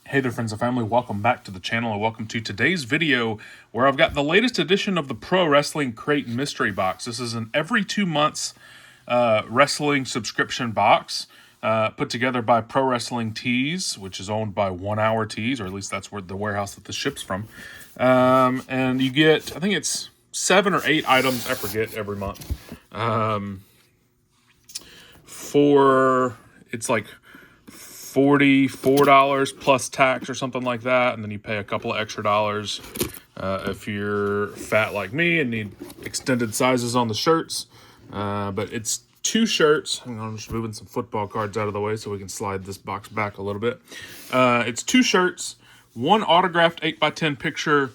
Hey there, friends and family. Welcome back to the channel and welcome to today's video where I've got the latest edition of the Pro Wrestling Crate Mystery Box. This is an every 2 months wrestling subscription box put together by Pro Wrestling Tees, which is owned by 1 Hour Tees, or at least that's where the warehouse that this ships from. And you get, I think it's 7 or 8 items, I forget, every month. It's like $44 plus tax or something like that, and then you pay a couple of extra dollars if you're fat like me and need extended sizes on the shirts. But it's 2 shirts. Hang on, I'm just moving some football cards out of the way so we can slide this box back a little bit. It's 2 shirts, 1 autographed 8x10 picture,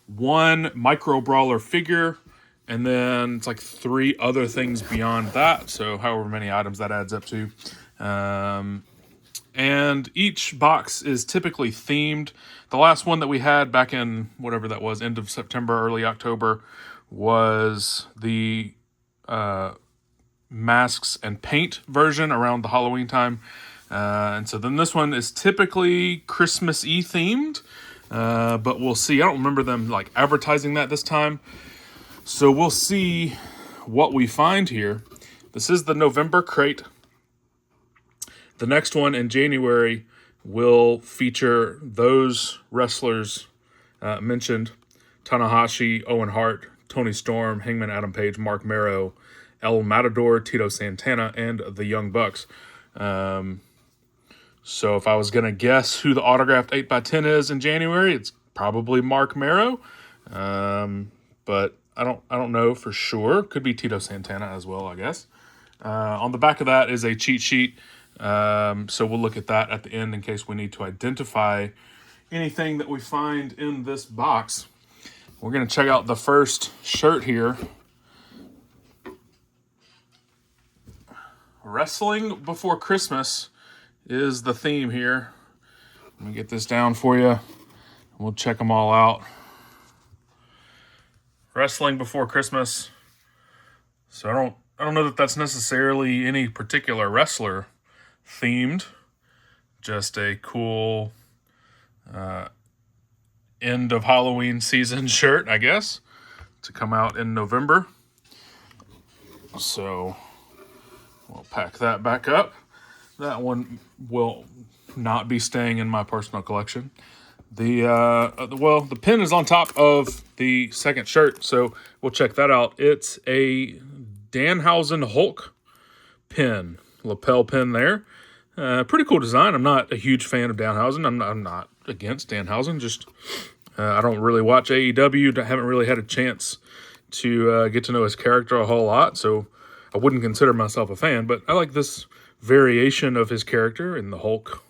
1 micro brawler figure, and then it's like 3 other things beyond that. So however many items that adds up to. And each box is typically themed. The last one that we had back in whatever that was, end of September, early October, was the masks and paint version around the Halloween time. And so then this one is typically Christmas-y themed, but we'll see. I don't remember them like advertising that this time. So we'll see what we find here. This is the November crate. The next one in January will feature those wrestlers mentioned: Tanahashi, Owen Hart, Tony Storm, Hangman Adam Page, Mark Mero, El Matador, Tito Santana, and the Young Bucks. So if I was going to guess who the autographed 8x10 is in January, it's probably Mark Mero. But I don't know for sure. Could be Tito Santana as well, I guess. On the back of that is a cheat sheet. So we'll look at that at the end in case we need to identify anything that we find in this box. We're going to check out the first shirt here. Wrestling Before Christmas is the theme here. Let me get this down for you. We'll check them all out. Wrestling Before Christmas. So I don't know that that's necessarily any particular wrestler themed, just a cool end of Halloween season shirt, I guess, to come out in November. So we'll pack that back up. That one will not be staying in my personal collection. The pin is on top of the second shirt, so we'll check that out. It's a Danhausen Hulk pin, lapel pin there. Pretty cool design. I'm not a huge fan of Danhausen. I'm not against Danhausen. Just I don't really watch AEW. I haven't really had a chance to get to know his character a whole lot, so I wouldn't consider myself a fan. But I like this variation of his character in the Hulk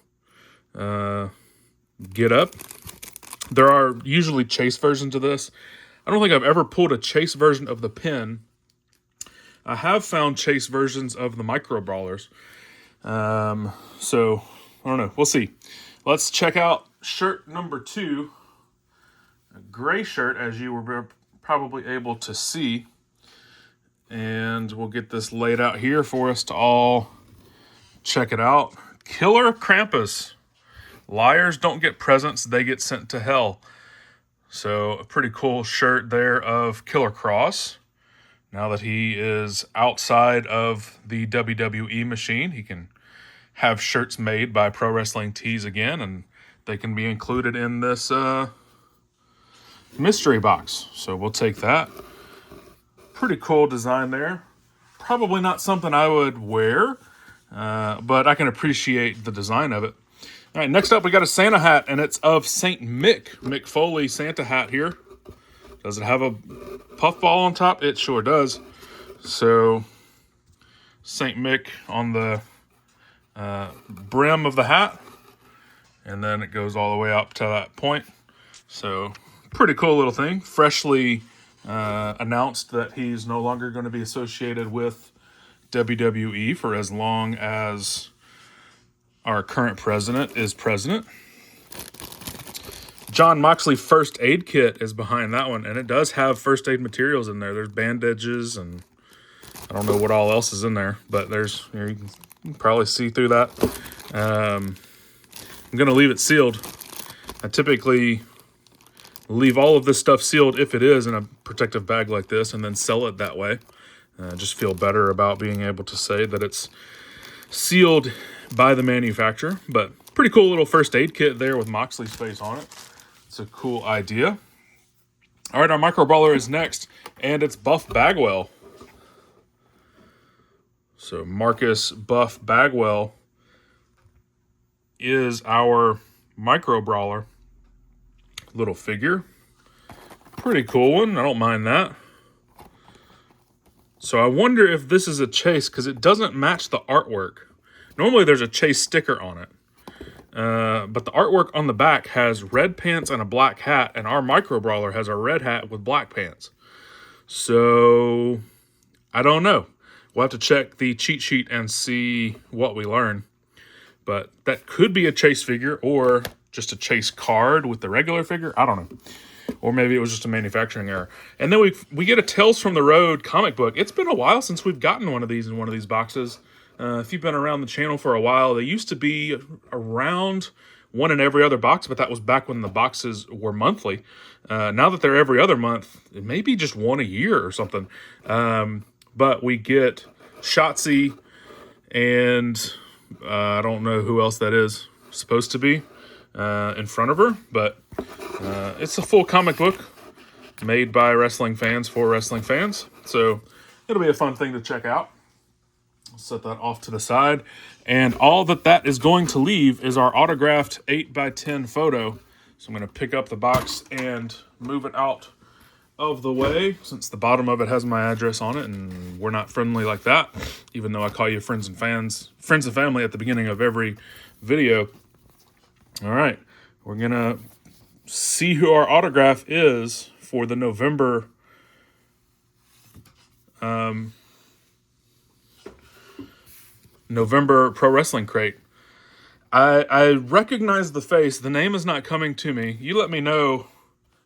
get up. There are usually chase versions of this. I don't think I've ever pulled a chase version of the pin. I have found chase versions of the micro brawlers. So I don't know. We'll see. Let's check out shirt number 2. A gray shirt, as you were probably able to see. And we'll get this laid out here for us to all check it out. Killer Krampus. Liars don't get presents, they get sent to hell. So a pretty cool shirt there of Killer Kross. Now that he is outside of the WWE machine, he can have shirts made by Pro Wrestling Tees again, and they can be included in this mystery box. So we'll take that. Pretty cool design there. Probably not something I would wear, but I can appreciate the design of it. All right, next up we got a Santa hat, and it's of St. Mick Foley Santa hat here. Does it have a puffball on top? It sure does. So St. Mick on the brim of the hat, and then it goes all the way up to that point. So pretty cool little thing. Freshly announced that he's no longer going to be associated with WWE for as long as our current president is president. John Moxley first aid kit is behind that one, and it does have first aid materials in there. There's bandages, and I don't know what all else is in there, but there's, you can probably see through that. I'm going to leave it sealed I typically leave all of this stuff sealed if it is in a protective bag like this, and then sell it that way. Just feel better about being able to say that it's sealed by the manufacturer. But pretty cool little first aid kit there with Moxley's face on it. It's a cool idea. All right, our micro brawler is next, and it's Buff Bagwell. So Marcus Buff Bagwell is our micro brawler. Little figure. Pretty cool one. I don't mind that. So I wonder if this is a chase, because it doesn't match the artwork. Normally there's a chase sticker on it. But the artwork on the back has red pants and a black hat, and our micro brawler has a red hat with black pants. So I don't know. We'll have to check the cheat sheet and see what we learn. But that could be a chase figure, or just a chase card with the regular figure. I don't know. Or maybe it was just a manufacturing error. And then we get a Tales from the Road comic book. It's been a while since we've gotten one of these in one of these boxes. If you've been around the channel for a while, they used to be around one in every other box, but that was back when the boxes were monthly. Now that they're every other month, it may be just one a year or something. But we get Shotzi, and I don't know who else that is supposed to be in front of her, but it's a full comic book made by wrestling fans for wrestling fans. So it'll be a fun thing to check out. I'll set that off to the side. And all that is going to leave is our autographed 8x10 photo. So I'm going to pick up the box and move it out of the way, since the bottom of it has my address on it, and we're not friendly like that, even though I call you friends and family at the beginning of every video. All right, we're going to see who our autograph is for the November Pro Wrestling Crate. I recognize the face. The name is not coming to me. You let me know.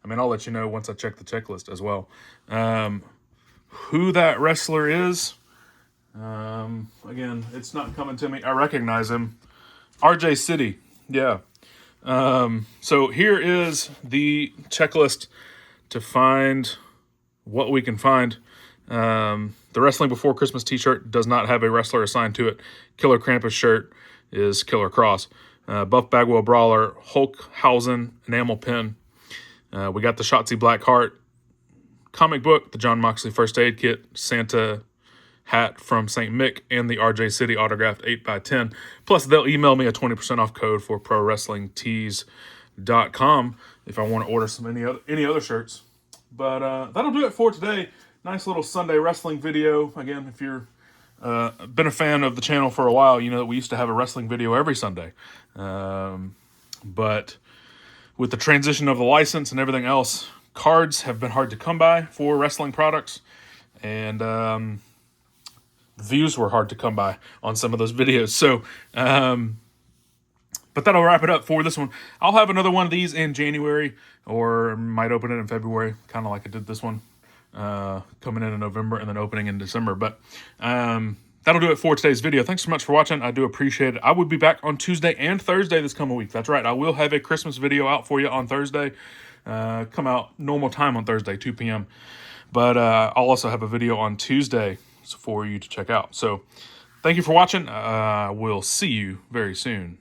I mean, I'll let you know once I check the checklist as well. Who that wrestler is. Again, it's not coming to me. I recognize him. RJ City. Yeah. So here is the checklist to find what we can find. The Wrestling Before Christmas t-shirt does not have a wrestler assigned to it. Killer Krampus shirt is Killer Cross. Buff Bagwell Brawler, Hulkhausen enamel pin. We got the Shotzi Blackheart comic book, the John Moxley first aid kit, Santa hat from St. Mick, and the RJ City autographed 8x10. Plus, they'll email me a 20% off code for ProWrestlingTees.com if I want to order any other shirts. But that'll do it for today. Nice little Sunday wrestling video. Again, if you're been a fan of the channel for a while, you know that we used to have a wrestling video every Sunday. But with the transition of the license and everything else, cards have been hard to come by for wrestling products. And views were hard to come by on some of those videos. So, but that'll wrap it up for this one. I'll have another one of these in January, or might open it in February, kind of like I did this one. Coming in November and then opening in December. But that'll do it for today's video. Thanks so much for watching. I do appreciate it. I will be back on Tuesday and Thursday this coming week. That's right. I will have a Christmas video out for you on Thursday. Come out normal time on Thursday, 2 p.m. But I'll also have a video on Tuesday for you to check out. So thank you for watching. We'll see you very soon.